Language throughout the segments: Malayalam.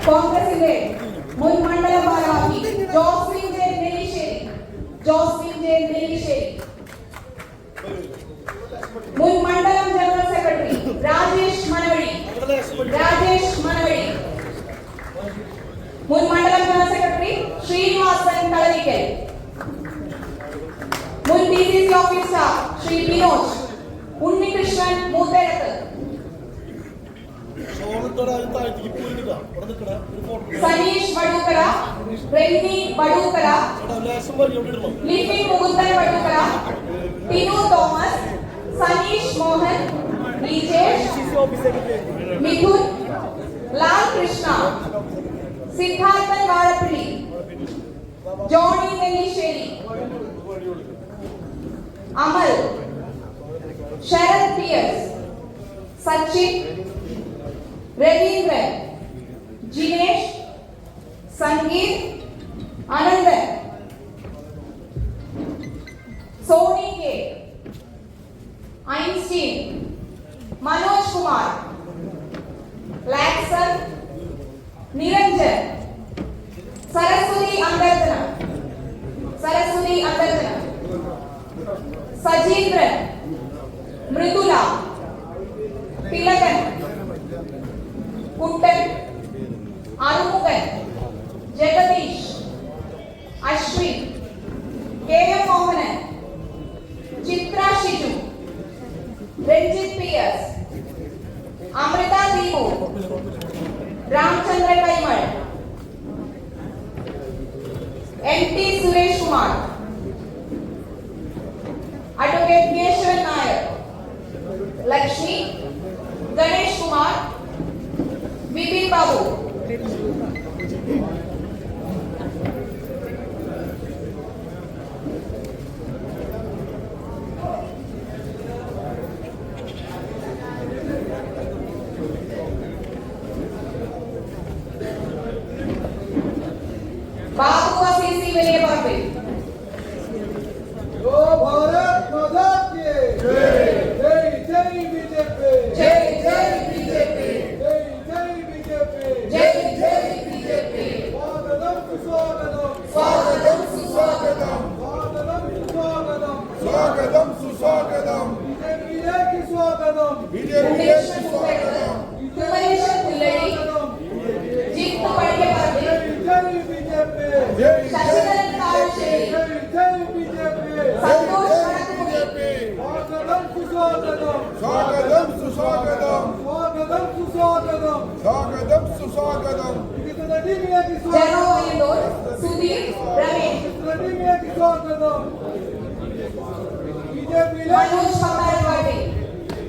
കോൺഗ്രസിന്റെ മുൻ മണ്ഡല ഭാരവാഹി ജോസ്വിൻ ജെ നെല്ലിശ്ശേരി, മുൻ മണ്ഡലം ജനറൽ സെക്രട്ടറി രാജേഷ് മനവഴി, മുൻ മണ്ഡലം ജനറൽ സെക്രട്ടറി ശ്രീനിവാസൻ കളരിക്കൽ, മുൻ DCC officer Shri Vinod Unnikrishnan Moothedath, Saneesh Vadookkara, Renny Vadookkara, Lipin Mukundan Vadookkara, Tinu Thomas, Saneesh Mohan, Vijesh, Mithun, Lal Krishna, Siddharthan Vazhappilly, Johny Nellissery, Amal, Sarath PS, Sachin, Raveendran, Jinesh, Sangeeth, Ananthan, Sony K, Einstein, Manoj Kumar, Laxon, Niranjan, Saraswathi Antharjanam, Sajeendran, Mridula, Thilakan, Kuttan, Arumukhan, Jagadish, Ashwin, KM Mohanan, Chithra Shiju, Ranjith PS, Amritha Deepu, Ramachandra Kaimal, MT Suresh Kumar, advocate Keshavan Nair, Lakshmi, Ganesh Kumar, Vipin Babu, Babu CC വലിയ പറമ്പിൽ,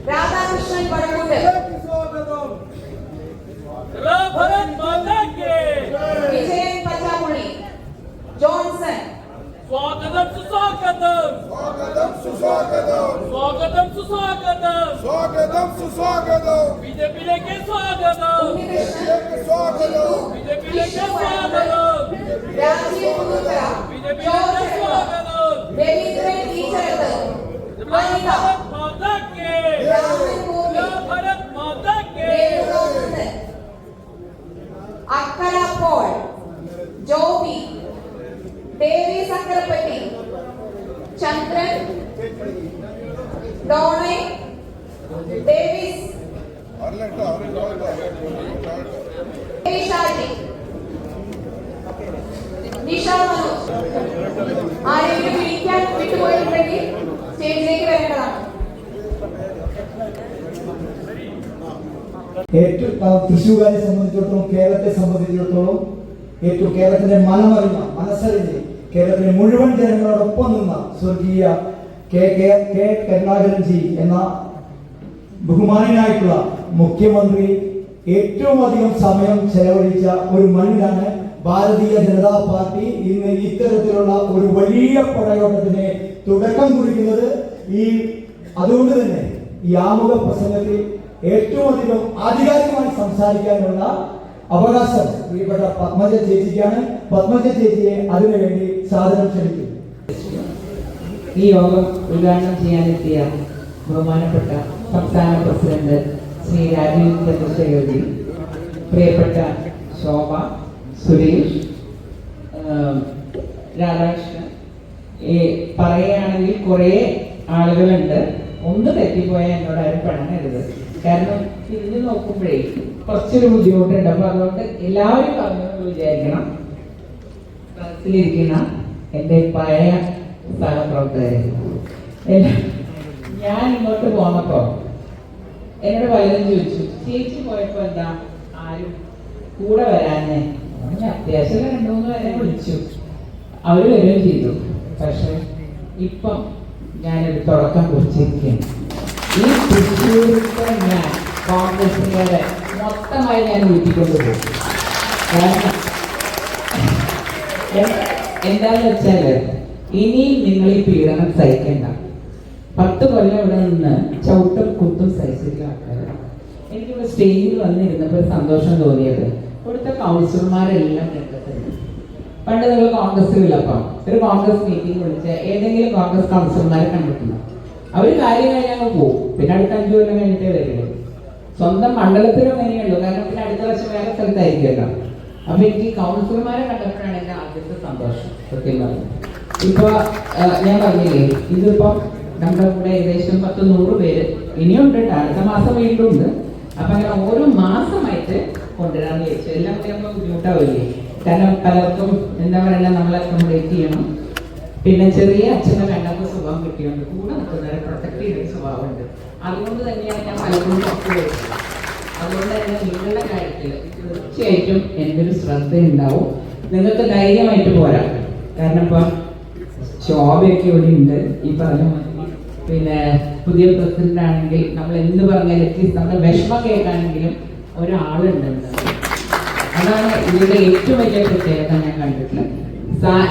രാധാകൃഷ്ണൻ വടക്കൂട്ട്, വിജയൻ പച്ചാമുള്ളി, ജോൺസൺ, സ്വാഗതം സുസ്വാഗതം, ബിജെപിയിലേക്ക് സ്വാഗതം, ബിജെപിയിലേക്ക് സ്വാഗതം, രാജീവ് മുതുക്കര, ബിജെപിയിലേക്ക് സ്വാഗതം, രവീന്ദ്രൻ ടീച്ചറത്ത്, അനിത, അക്കല പോൾ, ജോബി, ഡേവിസ് അക്കരപ്പറ്റി, ചന്ദ്രൻ, ഡോണെ, ഡേവിസ്, ഷാജി, നിഷ മനോജ്. ആരെങ്കിലും വിളിക്കാൻ വിട്ടുപോയിട്ടുണ്ടെങ്കിൽ സ്റ്റേജിലേക്ക് വരേണ്ടതാണ്. ഏറ്റവും തൃശ്ശൂർകാരെ സംബന്ധിച്ചിടത്തോളം, കേരളത്തെ സംബന്ധിച്ചിടത്തോളം ഏറ്റവും കേരളത്തിന്റെ മനസ്സറിഞ്ഞ് കേരളത്തിലെ മുഴുവൻ ജനങ്ങളോടൊപ്പം നിന്ന സ്വർഗീയ കെ കരുണാകരൻജി എന്ന ബഹുമാനായിട്ടുള്ള മുഖ്യമന്ത്രി ഏറ്റവും അധികം സമയം ചെലവഴിച്ച ഒരു മണ്ണിലാണ് ഭാരതീയ ജനതാ പാർട്ടി ഇന്ന് ഇത്തരത്തിലുള്ള ഒരു വലിയ പടയോട്ടത്തിന് തുടക്കം കുറിക്കുന്നത്. അതുകൊണ്ട് തന്നെ ഈ ആമുഖ പ്രസംഗത്തിൽ ഏറ്റവും അധികം ആധികാരികമായി സംസാരിക്കാനുള്ള അവകാശം പ്രിയപ്പെട്ട പത്മജ ചേച്ചിക്കാണ്. പത്മജ ചേച്ചിയെ അതിനുവേണ്ടി സാദരം ക്ഷണിക്കുന്നു. ഈ യോഗം ഉദ്ഘാടനം ചെയ്യാനെത്തിയ ബഹുമാനപ്പെട്ട സംസ്ഥാന പ്രസിഡന്റ് ശ്രീ രാജീവ് ചന്ദ്രശേഖരജി, പ്രിയപ്പെട്ട ശോഭ, സുരേഷ്, രാധാകൃഷ്ണൻ, പറയുകയാണെങ്കിൽ കുറേ ആളുകളുണ്ട്. ഒന്ന് തെറ്റിപ്പോയാൽ എന്നോട് ആരും പണങ്ങരുത്. കാരണം തിരിഞ്ഞു നോക്കുമ്പോഴേ കുറച്ചൊരു ബുദ്ധിമുട്ടുണ്ട്. അപ്പൊ അതുകൊണ്ട് എല്ലാവരും പറഞ്ഞു വിചാരിക്കണം. മനസ്സിലിരിക്കുന്ന എൻ്റെ പഴയ സഹപ്രവർത്തകരെ, ഞാൻ ഇങ്ങോട്ട് പോന്നപ്പോ എന്നോട് പലരും ചോദിച്ചു, ചേച്ചി പോയപ്പോ എന്താ ആരും കൂടെ വരാഞ്ഞേ? അത്യാവശ്യം 2-3 പേരെ വിളിച്ചു, അവര് വരികയും ചെയ്തു. പക്ഷെ ഇപ്പം ഞാനൊരു തുടക്കം കുറിച്ചിരിക്കുകയാണ്. ഈ തൃശ്ശൂരിലത്തെ ഞാൻ കോൺഗ്രസുകാരെ മൊത്തമായി ഞാൻ ഊറ്റിക്കൊണ്ടുപോകും. കാരണം എന്താന്ന് വെച്ചാല് ഇനിയും നിങ്ങൾ ഈ പീഡനം സഹിക്കണ്ട. 10 കൊല്ലം ഇവിടെ നിന്ന് ചവിട്ടും കുത്തും സഹിച്ചിട്ടുള്ള ആൾക്കാരാണ്. എനിക്കിവിടെ സ്റ്റേജിൽ വന്നിരുന്നപ്പോൾ സന്തോഷം തോന്നിയത് ഇവിടുത്തെ കൗൺസിലർമാരെല്ലാം രംഗത്തുണ്ട്. പണ്ട് നിങ്ങൾ കോൺഗ്രസ്സിലുള്ളപ്പം ഒരു കോൺഗ്രസ് മീറ്റിംഗ് വിളിച്ച ഏതെങ്കിലും കോൺഗ്രസ് കൗൺസിലർമാരെ കണ്ടിട്ടുണ്ടോ? അവർ കാര്യം കഴിഞ്ഞാൽ പോകും. പിന്നെ അടുത്ത 5 കൊല്ലം കഴിഞ്ഞിട്ടേ വരുള്ളൂ. സ്വന്തം മണ്ഡലത്തിലും അങ്ങനെയുള്ളൂ. കാരണം പിന്നെ അടുത്ത വർഷം വേറെ സ്ഥലത്തായിരിക്കുമല്ലോ. അപ്പൊ എനിക്ക് കൗൺസിലർമാരെ കണ്ടപ്പോഴാണ് എന്റെ ആദ്യത്തെ സന്തോഷം. സത്യം പറഞ്ഞു. ഇപ്പൊ ഞാൻ പറഞ്ഞില്ലേ, ഇതിപ്പോ നമ്മുടെ കൂടെ ഏകദേശം 10-100 പേര് ഇനിയുണ്ട്. അടുത്ത മാസം വീണ്ടും ഉണ്ട്. അപ്പൊ അങ്ങനെ ഓരോ മാസമായിട്ട് കൊണ്ടുവരാന്ന് ചോദിച്ചു. എല്ലാം കൂടി നമ്മൾ ബുദ്ധിമുട്ടാവില്ലേ? കാരണം പലർക്കും എന്താ പറയുക, നമ്മളെ അക്കോമഡേറ്റ് ചെയ്യണം. പിന്നെ ചെറിയ അച്ഛനെ രണ്ടാമത്തെ സ്വഭാവം കിട്ടിയുണ്ട്. കൂടെ നിൽക്കുന്നവരെ പ്രൊട്ടക്ട് ചെയ്യുന്ന സ്വഭാവമുണ്ട്. അതുകൊണ്ട് തന്നെയാണ് ഞാൻ പലപ്പോഴും പുറത്തു പോയത്. അതുകൊണ്ട് തന്നെ നിങ്ങളുടെ കാര്യത്തിൽ തീർച്ചയായിട്ടും എൻ്റെ ഒരു ശ്രദ്ധ ഉണ്ടാവും. നിങ്ങൾക്ക് ധൈര്യമായിട്ട് പോരാ. കാരണം ഇപ്പം ശോഭയൊക്കെ ഇവിടെ ഉണ്ട്. ഈ പറഞ്ഞ പിന്നെ പുതിയ പ്രസിഡന്റ് ആണെങ്കിൽ നമ്മൾ എന്ത് പറഞ്ഞാലും അറ്റ്ലീസ്റ്റ് നമ്മുടെ വിഷമം കേൾക്കാനെങ്കിലും ഒരാളുണ്ട്. അതാണ് ഇതിന്റെ ഏറ്റവും വലിയ പ്രത്യേകത ഞാൻ കണ്ടിട്ടുള്ളത്.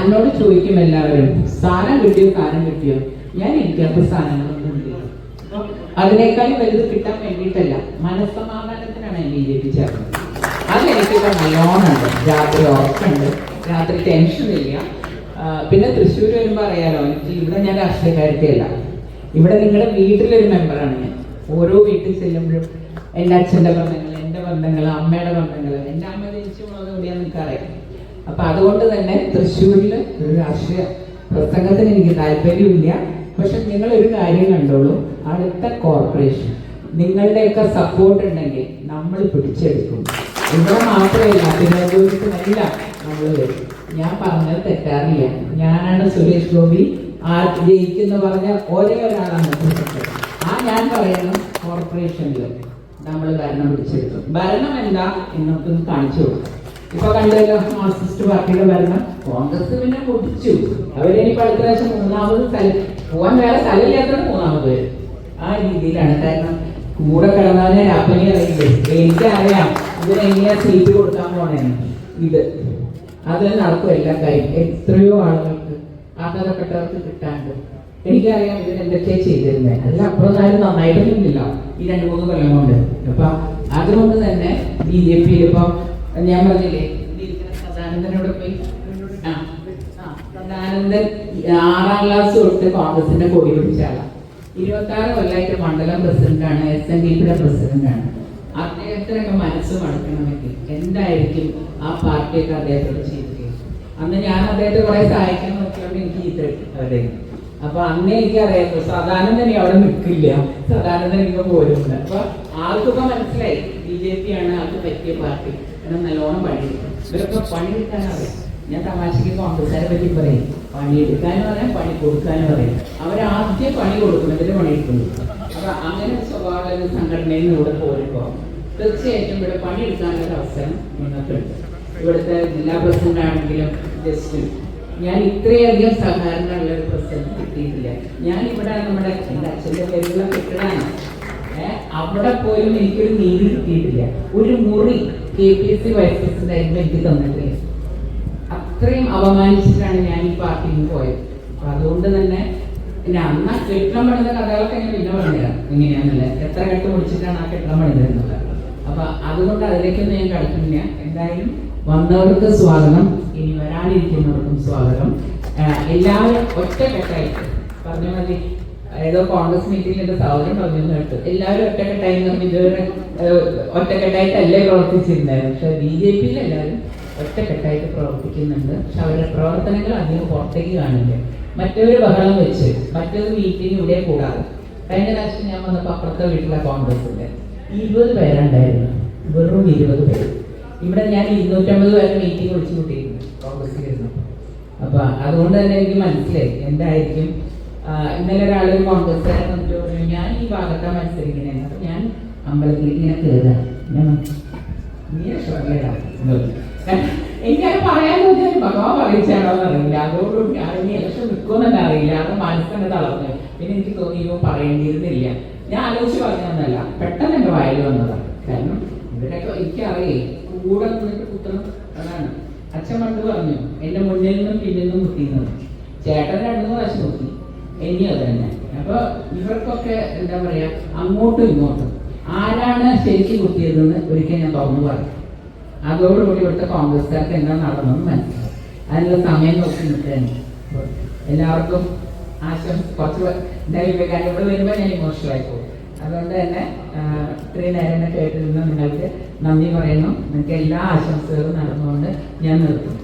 എന്നോട് ചോദിക്കും എല്ലാവരും, സ്ഥാനം കിട്ടിയോ സ്ഥാനം കിട്ടിയോ? ഞാൻ ഇരിക്കാത്ത സ്ഥാനങ്ങളൊന്നും ഇല്ല. അതിനേക്കാളും വലുത് കിട്ടാൻ വേണ്ടിയിട്ടല്ല, മനസ്സമാധാനത്തിനാണ് ഞാൻ BJP ചേർന്നത്. അതെനിക്കിവിടെ നല്ലോണമുണ്ട്. രാത്രി ഉറക്കമുണ്ട്, രാത്രി ടെൻഷൻ ഇല്ല. പിന്നെ തൃശ്ശൂർ വരുമ്പോൾ അറിയാലോ, എനിക്ക് ഇവിടെ ഞാൻ രാഷ്ട്രീയക്കാരിക്കല്ല. ഇവിടെ നിങ്ങളുടെ വീട്ടിലൊരു മെമ്പറാണ് ഞാൻ. ഓരോ വീട്ടിൽ ചെല്ലുമ്പോഴും എൻ്റെ അച്ഛൻ്റെ ബന്ധങ്ങൾ, എൻ്റെ ബന്ധങ്ങൾ, അമ്മയുടെ ബന്ധങ്ങൾ, എൻ്റെ അമ്മ ജനിച്ചു പോകുന്നത് കൂടിയാന്ന് എനിക്കറിയാം. അപ്പൊ അതുകൊണ്ട് തന്നെ തൃശ്ശൂരിൽ ഒരു രാഷ്ട്രീയ പ്രസംഗത്തിന് എനിക്ക് താല്പര്യമില്ല. പക്ഷെ നിങ്ങൾ ഒരു കാര്യം കണ്ടോളൂ, അടുത്ത കോർപ്പറേഷൻ നിങ്ങളുടെയൊക്കെ സപ്പോർട്ട് ഉണ്ടെങ്കിൽ നമ്മൾ പിടിച്ചെടുക്കും. ഇവിടെ മാത്രമല്ല, തിരുവനന്തപുരത്തുമെല്ലാം നമ്മൾ വരും. ഞാൻ പറഞ്ഞത് തെറ്റാറില്ല. ഞാനാണ് സുരേഷ് ഗോപി ജയിക്കുന്ന പറഞ്ഞ ഒരേ ഒരാളാണ്. ഞാൻ പറയുന്ന കോർപ്പറേഷനിൽ നമ്മൾ ഭരണം പിടിച്ചെടുക്കും. ഭരണം എന്താ എന്നൊക്കെ കാണിച്ചു കൊടുക്കും. ഇപ്പൊ കണ്ടല്ലോ, മാർക്സിസ്റ്റ് പാർട്ടിയുടെ ഭരണം കോൺഗ്രസ് പിന്നെ പൊട്ടിച്ചു. അവരെനിക്ക് അടുത്ത പ്രാവശ്യം 3ാമത് പോവാൻ വേറെ സ്ഥലമില്ലാത്തത് 3ാമത് വരും. ആ രീതിയിലാണ്. കാരണം കൂടെ കിടന്നാലേ രാപ്പനി അറിയില്ലേ. എനിക്കറിയാം ഇതിനെങ്ങനെയാ സീറ്റ് കൊടുക്കാൻ പോണേന്ന്. അത് നടക്കും എല്ലാ കാര്യം. എത്രയോ ആളുകൾക്ക് ആധാരപ്പെട്ടവർക്ക് കിട്ടാണ്ട്. എനിക്കറിയാം ഇതിനെന്തൊക്കെയാ ചെയ്തിരുന്നത്. അതിലപ്പുറം ആരും നന്നായിട്ടൊന്നുമില്ല ഈ 2-3 കൊല്ലം കൊണ്ട്. അപ്പൊ അതുകൊണ്ട് തന്നെ BJP ഇപ്പം ഞാൻ പറഞ്ഞില്ലേ, സദാനന്ദനോട് പോയി സദാനന്ദൻ 6ാം ക്ലാസ് തൊട്ട് കോൺഗ്രസിന്റെ കൊടി പിടിച്ചാളാണ്. 26 കൊല്ലമായിട്ട് മണ്ഡലം പ്രസിഡന്റാണ്, SNDPയുടെ പ്രസിഡന്റാണ്. അദ്ദേഹത്തിനൊക്കെ മനസ്സ് മടക്കണമെങ്കിൽ എന്തായിരിക്കും ആ പാർട്ടിയൊക്കെ അദ്ദേഹത്തോട് ചെയ്തിരിക്കുന്നത്? അന്ന് ഞാൻ അദ്ദേഹത്തെ കുറെ സഹായിക്കാൻ നോക്കിയോണ്ട് എനിക്ക് അവരുടെ. അപ്പൊ അന്നേ എനിക്കറിയാം സദാനന്ദൻ അവിടെ നിൽക്കില്ല, സദാനന്ദൻ ഇങ്ങനെ പോരുന്നുണ്ട്. അപ്പൊ ആൾക്കൊക്കെ മനസ്സിലായി BJP ആണ് ആൾക്ക് പറ്റിയ പാർട്ടി. എന്നാൽ നല്ലോണം പണിയെടുക്കും. ഇവരൊക്കെ പണിയെടുക്കാനറിയാം. ഞാൻ തമാശയ്ക്ക് കോൺഗ്രസ്സുകാരെ പറ്റി പറയും, പണിയെടുക്കാനും പറയാം, പണി കൊടുക്കാനും പറയും. അവരാദ്യം പണി കൊടുക്കുന്നതിന് പണിയെടുക്കുന്നു. അപ്പൊ അങ്ങനെ സ്വഭാവ സംഘടനയിൽ നിന്ന് ഇവിടെ പോരുമ്പോൾ തീർച്ചയായിട്ടും ഇവിടെ പണിയെടുക്കാനൊരു അവസരം നിങ്ങൾക്കുണ്ട്. ഇവിടുത്തെ ജില്ലാ പ്രസിഡന്റ് ആണെങ്കിലും ജസ്റ്റ് ഞാൻ ഇത്രയധികം സഹകരണമുള്ള ഒരു പ്രസിഡന്റ് കിട്ടിയിട്ടില്ല. ഞാൻ ഇവിടെ നമ്മുടെ എൻ്റെ അച്ഛൻ്റെ പേരുള്ള കെട്ടിടാണ്. അവിടെ പോലും എനിക്കൊരു നീതി കിട്ടിയിട്ടില്ല. ഒരു മുറി KPSC വൈസ് പ്രസിഡന്റ് എനിക്ക് തന്നിട്ടില്ല. അത്രയും അപമാനിച്ചിട്ടാണ് ഞാൻ ഈ പാർട്ടിയിൽ നിന്ന് പോയത്. അപ്പൊ അതുകൊണ്ട് തന്നെ പിന്നെ അന്ന് കെട്ടിടം പണിത കഥകളൊക്കെ ഞാൻ പിന്നെ പറഞ്ഞുതരാം എങ്ങനെയാണെന്നല്ല, എത്ര കെട്ട് പൊടിച്ചിട്ടാണ് ആ കെട്ടിടം പണിതരുന്നത്. അപ്പൊ അതുകൊണ്ട് അതിലേക്കൊന്നും ഞാൻ കിടക്കുന്നില്ല. എന്തായാലും വന്നവർക്ക് സ്വാഗതം, ഇനി വരാനിരിക്കുന്നവർക്കും സ്വാഗതം. എല്ലാവരും ഒറ്റക്കെട്ടായിട്ട് പറഞ്ഞ മതി. ഏതോ കോൺഗ്രസ് മീറ്റിംഗിൽ എന്റെ സഹോദരൻ പറഞ്ഞു കേട്ടു, എല്ലാവരും ഒറ്റക്കെട്ടായി ഇതുവരെ ഒറ്റക്കെട്ടായിട്ടല്ലേ പ്രവർത്തിച്ചിരുന്നത്. പക്ഷെ BJP-യിൽ എല്ലാവരും ഒറ്റക്കെട്ടായിട്ട് പ്രവർത്തിക്കുന്നുണ്ട്. പക്ഷെ അവരുടെ പ്രവർത്തനങ്ങൾ അധികം പുറത്തേക്ക് കാണില്ല. മറ്റൊരു ബഹളം വെച്ച് മറ്റൊരു മീറ്റിംഗ് ഇവിടെ കൂടാതെ കഴിഞ്ഞ പ്രാവശ്യം ഞാൻ വന്നപ്പോൾ അപ്പുറത്തെ വീട്ടിലെ കോൺഗ്രസിന്റെ 20 പേരുണ്ടായിരുന്നു, വെറും 20 പേര്. ഇവിടെ ഞാൻ 250 പേരെ മീറ്റിംഗ് വിളിച്ചു കൂട്ടിയിരുന്നു കോൺഗ്രസിലിരുന്നു. അപ്പൊ അതുകൊണ്ട് തന്നെ എനിക്ക് മനസ്സിലായി എന്തായിരിക്കും. ഇന്നലെ ഒരാൾ കോൺഗ്രസ്സുകാരൻ വന്നിട്ട് പറഞ്ഞു, ഞാൻ ഈ ഭാഗത്താണ് മത്സരിക്കുന്നത്. അപ്പൊ ഞാൻ അമ്പലത്തിലേക്ക് ഇങ്ങനെ കയറുക, എനിക്കത് പറയാൻ തോന്നിയാൽ ഭഗവാൻ പറയിച്ചാണോ എന്നറിയില്ല. അതോടുകൂടി അതിന് ഇലക്ഷൻ നിൽക്കുമെന്നെ അറിയില്ല. അത് മനസ്സിനെ തളർന്നു. പിന്നെ എനിക്ക് തോന്നി ഇവ പറയേണ്ടിയിരുന്നില്ല. ഞാൻ ആലോചിച്ച് പറഞ്ഞതല്ല, പെട്ടെന്ന് എൻ്റെ വായിൽ വന്നതാണ്. കാരണം ഇവരൊക്കെ എനിക്കറിയേ കൂടെ നിന്നിട്ട് കുത്തണം. അതാണ് അച്ഛൻ പണ്ട് പറഞ്ഞു, എന്റെ മുന്നിൽ നിന്നും പിന്നിൽ നിന്നും കുത്തിയിരുന്നത്. ചേട്ടൻ 2-3 പ്രാവശ്യം നോക്കി, ഇനി അത് തന്നെ. അപ്പൊ ഇവർക്കൊക്കെ എന്താ പറയാ, അങ്ങോട്ടും ഇങ്ങോട്ടും ആരാണ് ശരിക്കും കുത്തിയതെന്ന് ഒരിക്കൽ ഞാൻ തുറന്നു പറഞ്ഞു. അതോടുകൂടി ഇവിടുത്തെ കോൺഗ്രസ്സുകാർക്ക് എന്താ നടന്നെന്ന് മനസ്സിലായി. അതിനുള്ള സമയം നോക്കി നിൽക്കുകയാണ്. എല്ലാവർക്കും കുറച്ച് വിവേകാനന്ദ ഇവിടെ വരുമ്പോൾ ഞാൻ ഇമോഷണലായി പോകും. അതുകൊണ്ട് തന്നെ ഇത്രയും നേരം കേട്ടിരുന്ന നിങ്ങൾക്ക് നന്ദി പറയുന്നു. നിങ്ങൾക്ക് എല്ലാ ആശംസകളും നടന്നുകൊണ്ട് ഞാൻ നിർത്തുന്നു.